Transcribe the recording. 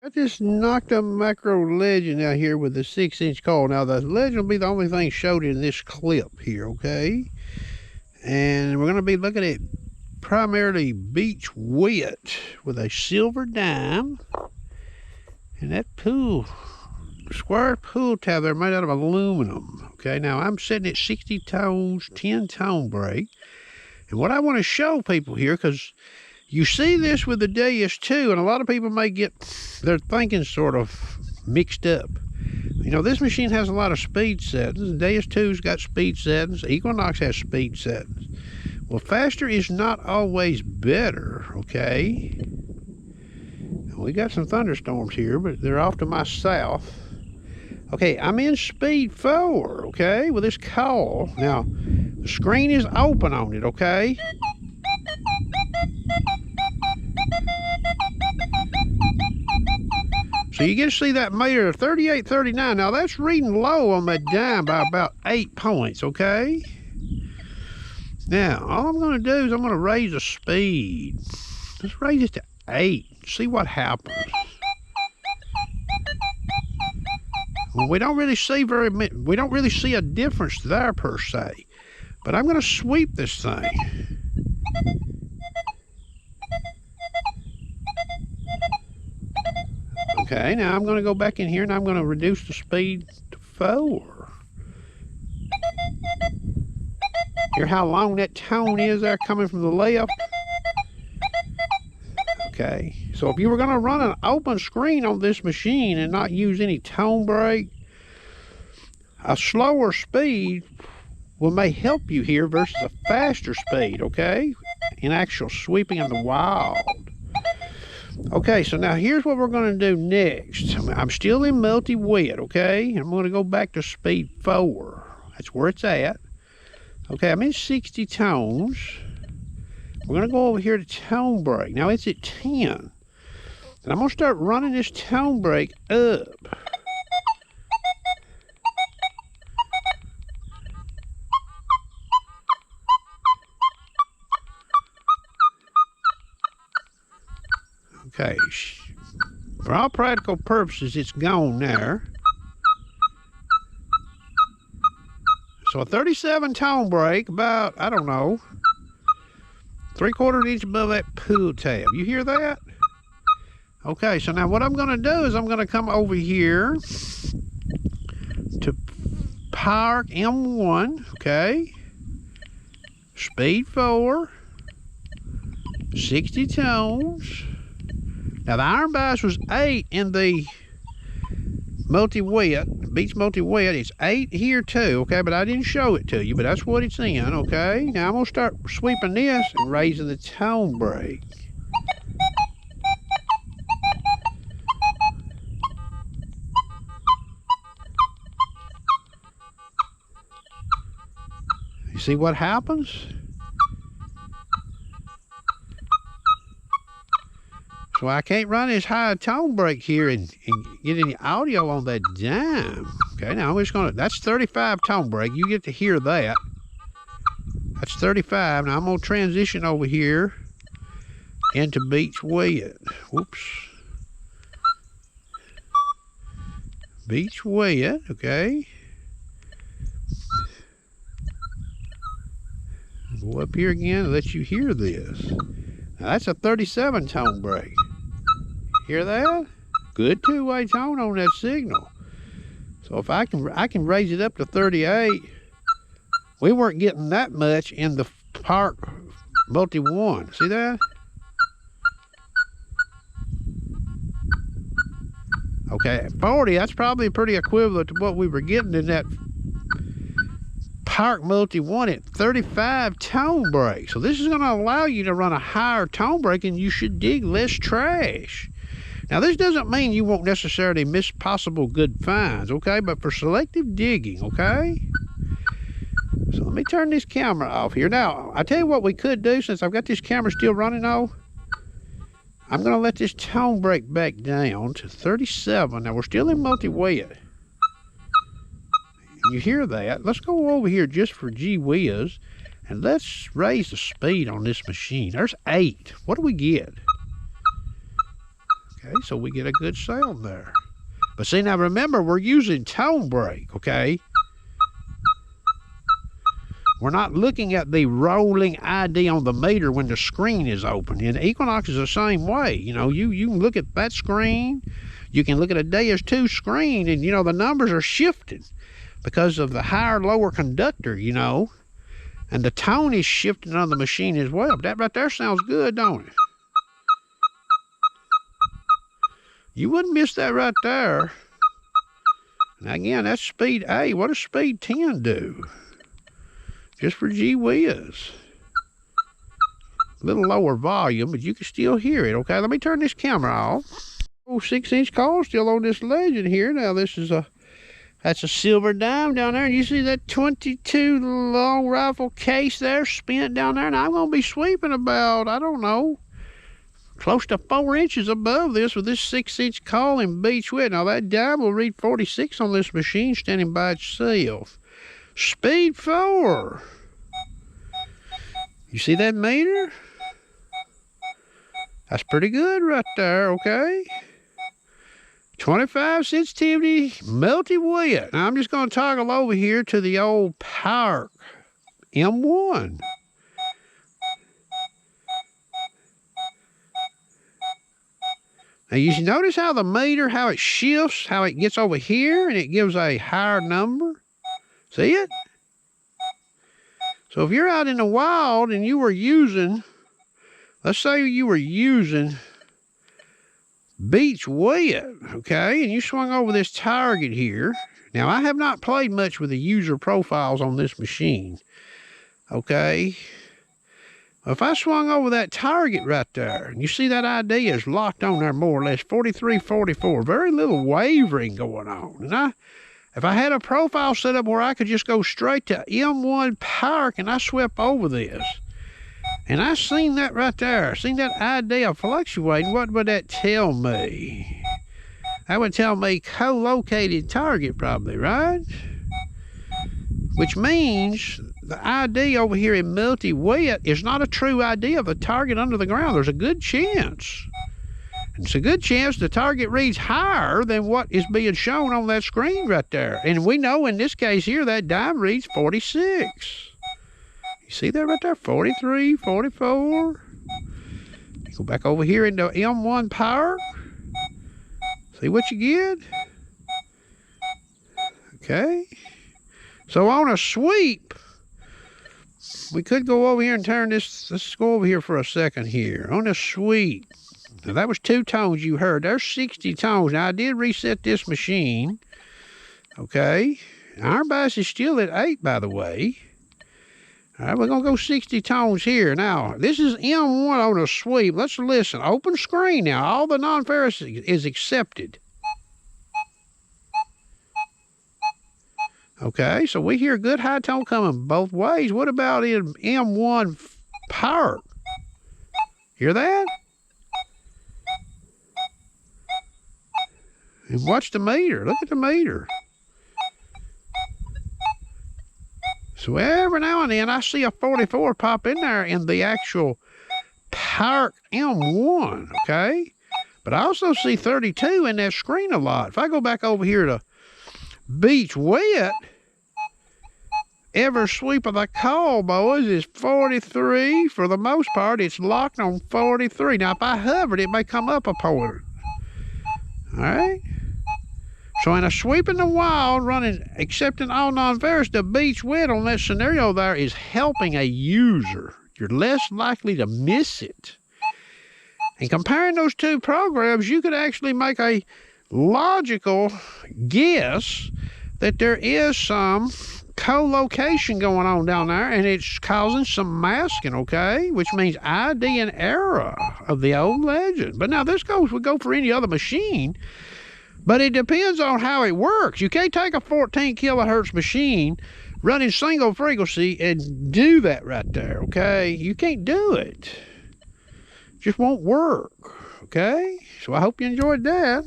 Got this Nokta Makro Legend out here with the 6-inch coil. Now the Legend will be the only thing showed in this clip here, okay? And we're going to be looking at primarily beach wet with a silver dime. And that pool, square pool tab there made out of aluminum. Okay, now I'm setting at 60 tones, 10 tone break. And what I want to show people here, because you see this with the DS2, and a lot of people may get their thinking sort of mixed up. You know, this machine has a lot of speed settings. The DS2's got speed settings. Equinox has speed settings. Well, faster is not always better, okay? We got some thunderstorms here, but they're off to my south. Okay, I'm in speed 4, okay, with this coil. Now, the screen is open on it, okay? So you get to see that meter 3839. Now that's reading low on that dime by about 8 points, okay? Now, all I'm going to do is I'm going to raise the speed. Let's raise it to 8. See what happens. Well, we don't really see a difference there per se. But I'm going to sweep this thing. Okay, now I'm going to go back in here and I'm going to reduce the speed to 4. Hear how long that tone is there coming from the left? Okay, so if you were going to run an open screen on this machine and not use any tone break, a slower speed may help you here versus a faster speed, okay? In actual sweeping in the wild. Okay, so now here's what we're going to do next. I'm still in multi-wet, okay? I'm going to go back to speed 4. That's where it's at. Okay, I'm in 60 tones. We're going to go over here to tone break. Now it's at 10. And I'm going to start running this tone break up. Okay, for all practical purposes, it's gone there. So a 37 tone break, about, I don't know, 3/4 inch above that pool tab. You hear that? Okay, so now what I'm going to do is I'm going to come over here to Park M1, okay? Speed 4, 60 tones. Now the iron bias was 8 in the multi-wet, beach multi-wet. It's 8 here too, okay? But I didn't show it to you, but that's what it's in, okay? Now I'm gonna start sweeping this and raising the tone break. You see what happens? So I can't run this high tone break here and get any audio on that dime. Okay, now I'm just gonna, that's 35 tone break. You get to hear that. That's 35. Now I'm gonna transition over here into beach wet. Whoops. Beach wet, okay. Go up here again and let you hear this. Now that's a 37 tone break. Hear that? Good two-way tone on that signal. So if I can raise it up to 38. We weren't getting that much in the Park Multi-1. See that? Okay, at 40, that's probably pretty equivalent to what we were getting in that Park Multi-1 at 35 tone break. So this is going to allow you to run a higher tone break and you should dig less trash. Now this doesn't mean you won't necessarily miss possible good finds, okay? But for selective digging, okay? So let me turn this camera off here. Now, I tell you what we could do since I've got this camera still running though. I'm going to let this tone break back down to 37. Now we're still in multi-wet. You hear that? Let's go over here just for gee whiz and let's raise the speed on this machine. There's 8. What do we get? Okay, so we get a good sound there. But see, now remember, we're using tone break, okay? We're not looking at the rolling ID on the meter when the screen is open. And Equinox is the same way. You know, you can look at that screen. You can look at a DS2 screen, and, you know, the numbers are shifting because of the higher, lower conductor, you know. And the tone is shifting on the machine as well. But that right there sounds good, don't it? You wouldn't miss that right there. Now, again, that's speed A. What does speed 10 do? Just for gee whiz. A little lower volume, but you can still hear it. Okay, let me turn this camera off. Oh, 6-inch coil still on this Legend here. Now, this is that's a silver dime down there. And you see that 22 long rifle case there spent down there. And I'm going to be sweeping about, I don't know, close to 4 inches above this with this 6-inch coil in beach wet. Now, that dime will read 46 on this machine standing by itself. Speed 4. You see that meter? That's pretty good right there, okay? 25 sensitivity, multi-wet. Now I'm just going to toggle over here to the old Power M1. Now you notice how the meter, how it shifts, how it gets over here and it gives a higher number? See it? So if you're out in the wild and you were using, let's say you were using beach wet, okay, and you swung over this target here. Now, I have not played much with the user profiles on this machine, okay? If I swung over that target right there, and you see that ID is locked on there more or less, 43, 44, very little wavering going on. And if I had a profile set up where I could just go straight to M1 Power, and I swept over this, and I seen that right there, seen that idea fluctuating, what would that tell me? That would tell me co-located target probably, right? Which means the ID over here in multi-wet is not a true ID of a target under the ground. There's a good chance. It's a good chance the target reads higher than what is being shown on that screen right there. And we know in this case here, that dime reads 46. You see that right there? 43, 44. Go back over here into M1 Power. See what you get? Okay. So on a sweep, we could go over here and turn this. Let's go over here for a second here. On a sweep. Now, that was 2 tones you heard. There's 60 tones. Now, I did reset this machine. Okay. Our bass is still at 8, by the way. All right, we're going to go 60 tones here. Now, this is M1 on a sweep. Let's listen. Open screen now. All the non-ferrous is accepted. Okay, so we hear good high tone coming both ways. What about in M1 Power? Hear that? And watch the meter. Look at the meter. So every now and then I see a 44 pop in there in the actual Power M1, okay? But I also see 32 in that screen a lot. If I go back over here to Beach Wet, every sweep of the call, boys, is 43. For the most part, it's locked on 43. Now, if I hovered, it may come up a point. All right? So in a sweep in the wild, running, accepting all non-ferrous, the Beach Wet on that scenario there is helping a user. You're less likely to miss it. And comparing those two programs, you could actually make a logical guess that there is some co-location going on down there, and it's causing some masking, okay? Which means ID and error of the old Legend. But now this would go for any other machine. But it depends on how it works. You can't take a 14 kilohertz machine running single frequency and do that right there, okay? You can't do it. It just won't work, okay? So I hope you enjoyed that.